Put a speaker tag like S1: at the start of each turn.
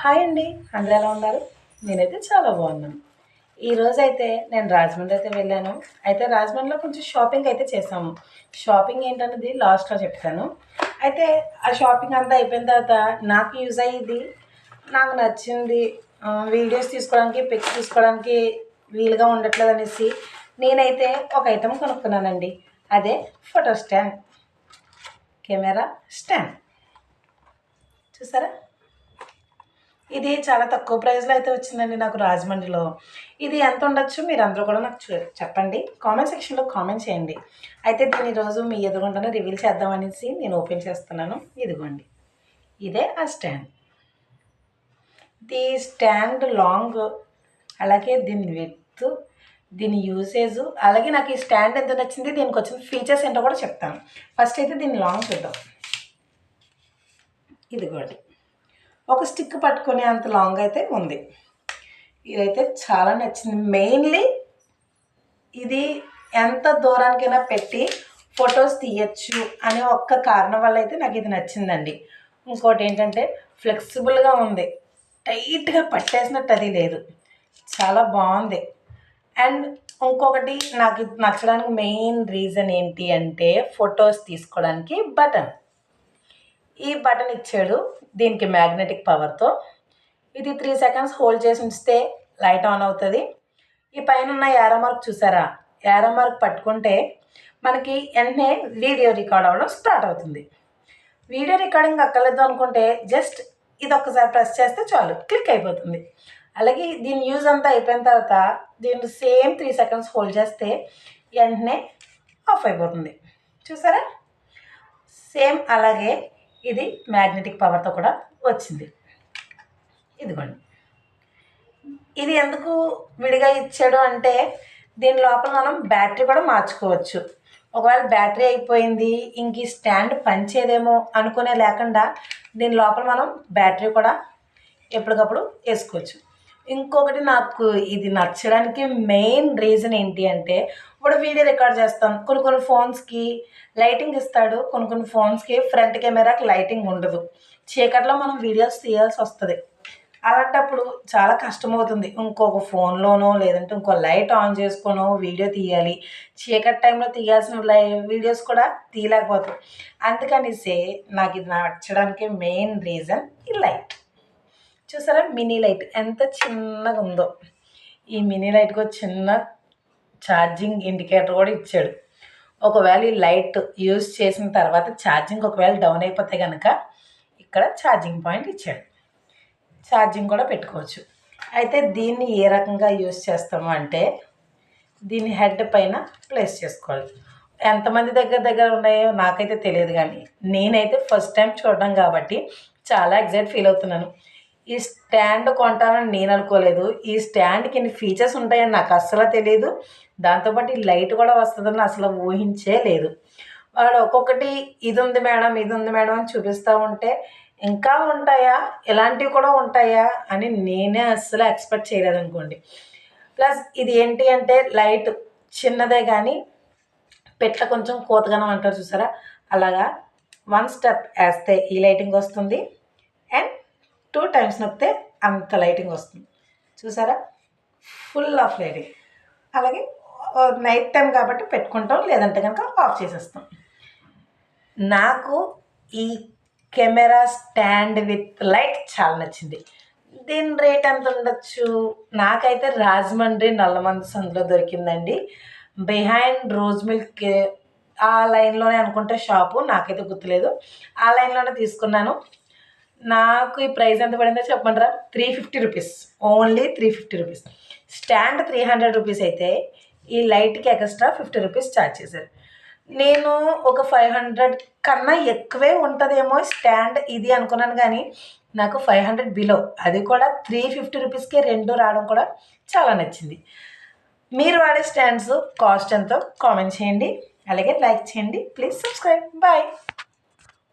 S1: Hi అండి, అందరూ ఎలా ఉన్నారు? నేనైతే చాలా బాగున్నాను. ఈరోజైతే నేను రాజమండ్రి అయితే వెళ్ళాను. అయితే రాజమండ్రిలో కొంచెం షాపింగ్ అయితే చేసాము. షాపింగ్ ఏంటన్నది లాస్ట్లో చెప్తాను. అయితే ఆ షాపింగ్ అంతా అయిపోయిన తర్వాత నాకు యూజ్ అయ్యేది, నాకు నచ్చింది, వీడియోస్ తీసుకోవడానికి, పిక్స్ తీసుకోవడానికి వీలుగా ఉండట్లేదు అనేసి నేనైతే ఒక ఐటెం కొనుక్కున్నానండి. అదే ఫోటో స్టాండ్, కెమెరా స్టాండ్. చూసారా? ఇది చాలా తక్కువ ప్రైస్లో అయితే వచ్చిందండి నాకు రాజమండ్రిలో. ఇది ఎంత ఉండొచ్చు మీరు అందరూ కూడా నాకు చెప్పండి, కామెంట్ సెక్షన్లో కామెంట్ చేయండి. అయితే దీన్ని ఈరోజు మీ ఎదురుగుండానే రివీల్ చేద్దామనేసి నేను ఓపెన్ చేస్తున్నాను. ఇదిగోండి, ఇదే ఆ స్టాండ్. ది స్టాండ్ లాంగ్, అలాగే దీని విడ్త్, దీని యూసేజ్, అలాగే నాకు ఈ స్టాండ్ ఎంత నచ్చింది, దీనికి వచ్చిన ఫీచర్స్ ఏంటో కూడా చెప్తాను. ఫస్ట్ అయితే దీన్ని లాంగ్ చూద్దాం. ఇదిగోండి, ఒక స్టిక్ పట్టుకునే అంత లాంగ్ అయితే ఉంది. ఇదైతే చాలా నచ్చింది. మెయిన్లీ ఇది ఎంత దూరానికైనా పెట్టి ఫొటోస్ తీయచ్చు అనే ఒక్క కారణం వల్ల అయితే నాకు ఇది నచ్చిందండి. ఇంకోటి ఏంటంటే ఫ్లెక్సిబుల్గా ఉంది, టైట్గా పట్టేసినట్టు అది లేదు, చాలా బాగుంది. అండ్ ఇంకొకటి నాకు ఇది నచ్చడానికి మెయిన్ రీజన్ ఏంటి అంటే ఫొటోస్ తీసుకోవడానికి బటన్. ఈ బటన్ ఇచ్చాడు దీనికి మ్యాగ్నెటిక్ పవర్తో. ఇది 3 సెకండ్స్ హోల్డ్ చేసి ఉంచితే లైట్ ఆన్ అవుతుంది. ఈ పైన ఉన్న యారో మార్క్ చూసారా? యారో మార్క్ పట్టుకుంటే మనకి వెంటనే వీడియో రికార్డ్ అవ్వడం స్టార్ట్ అవుతుంది. వీడియో రికార్డింగ్ అక్కర్లేదు అనుకుంటే జస్ట్ ఇది ఒక్కసారి ప్రెస్ చేస్తే చాలు, క్లిక్ అయిపోతుంది. అలాగే దీని యూజ్ అంతా అయిపోయిన తర్వాత దీన్ని సేమ్ 3 సెకండ్స్ హోల్డ్ చేస్తే వెంటనే ఆఫ్ అయిపోతుంది. చూసారా? సేమ్ అలాగే ఇది మ్యాగ్నెటిక్ పవర్తో కూడా వచ్చింది. ఇదిగోండి, ఇది ఎందుకు విడిగా ఇచ్చాడు అంటే దీని లోపల మనం బ్యాటరీ కూడా మార్చుకోవచ్చు. ఒకవేళ బ్యాటరీ అయిపోయింది, ఇంక ఈ స్టాండ్ పనిచేయదేమో అనుకునే లేకుండా దీని లోపల మనం బ్యాటరీ కూడా ఎప్పటికప్పుడు వేసుకోవచ్చు. ఇంకొకటి నాకు ఇది నచ్చడానికి మెయిన్ రీజన్ ఏంటి అంటే ఇప్పుడు వీడియో రికార్డ్ చేస్తాం, కొన్ని ఫోన్స్కి లైటింగ్ ఇస్తాడు, కొన్ని ఫోన్స్కి ఫ్రంట్ కెమెరాకి లైటింగ్ ఉండదు. చీకట్లో మనం వీడియోస్ తీయాల్సి వస్తుంది. అలాంటప్పుడు చాలా కష్టమవుతుంది. ఇంకొక ఫోన్లోనో లేదంటే ఇంకో లైట్ ఆన్ చేసుకోనో వీడియో తీయాలి. చీకటి టైంలో తీయాల్సిన వీడియోస్ కూడా తీయలేకపోతాం. అందుకనిసే నాకు ఇది నచ్చడానికి మెయిన్ రీజన్ ఈ లైట్. చూసారా? మినీ లైట్ ఎంత చిన్నగా ఉందో. ఈ మినీ లైట్కి చిన్న ఛార్జింగ్ ఇండికేటర్ కూడా ఇచ్చాడు. ఒకవేళ ఈ లైట్ యూజ్ చేసిన తర్వాత ఛార్జింగ్ ఒకవేళ డౌన్ అయిపోతే కనుక ఇక్కడ ఛార్జింగ్ పాయింట్ ఇచ్చాడు, ఛార్జింగ్ కూడా పెట్టుకోవచ్చు. అయితే దీన్ని ఏ రకంగా యూజ్ చేస్తాము అంటే దీన్ని హెడ్ పైన ప్లేస్ చేసుకోవాలి. ఎంతమంది దగ్గర ఉన్నాయో నాకైతే తెలియదు, కానీ నేనైతే ఫస్ట్ టైం చూడడం కాబట్టి చాలా ఎగ్జైట్ ఫీల్ అవుతున్నాను. ఈ స్టాండ్ కొంటానని నేను అనుకోలేదు. ఈ స్టాండ్కి ఇన్ని ఫీచర్స్ ఉంటాయని నాకు అస్సలు తెలియదు. దాంతోపాటు ఈ లైట్ కూడా వస్తుందని అసలు ఊహించే లేదు. వాడు ఒక్కొక్కటి ఇది ఉంది మేడం, ఇది ఉంది మేడం అని చూపిస్తూ ఉంటే ఇంకా ఉంటాయా, ఇలాంటివి కూడా ఉంటాయా అని నేనే అస్సలు ఎక్స్పెక్ట్ చేయలేదు అనుకోండి. ప్లస్ ఇది ఏంటి అంటే లైట్ చిన్నదే కానీ పెట్ట కొంచెం కోతగానం అంటారు చూసారా, అలాగా 1 స్టెప్ వేస్తే ఈ లైటింగ్ వస్తుంది అండ్ 2 టైమ్స్ నొక్కితే అంత లైటింగ్ వస్తుంది. చూసారా? Full of lighting. అలాగే నైట్ టైం కాబట్టి పెట్టుకుంటాం, లేదంటే కనుక ఆఫ్ చేసేస్తాం. నాకు ఈ కెమెరా స్టాండ్ విత్ లైట్ చాలా నచ్చింది. దీని రేట్ ఎంత ఉండొచ్చు? నాకైతే రాజమండ్రి నల్లమంది సందులో దొరికిందండి. బిహైండ్ రోజ్ మిల్క్ ఆ లైన్లోనే అనుకుంటే షాపు, నాకైతే గుర్తులేదు. ఆ లైన్లోనే తీసుకున్నాను. నాకు ఈ ప్రైస్ ఎంత పడిందో చెప్పమంటారా? 350 rupees, only 350 rupees. Stand 300 rupees అయితే ఈ లైట్కి ఎక్స్ట్రా 50 రూపీస్ ఛార్జ్ చేశారు. నేను ఒక 500 కన్నా ఎక్కువే ఉంటుందేమో స్టాండ్ ఇది అనుకున్నాను, కానీ నాకు 500 బిలో, అది కూడా 350 రూపీస్కే 2 రావడం కూడా చాలా నచ్చింది. మీరు వాడే స్టాండ్స్ కాస్ట్ ఎంతో కామెంట్ చేయండి, అలాగే లైక్ చేయండి. Please subscribe. బాయ్.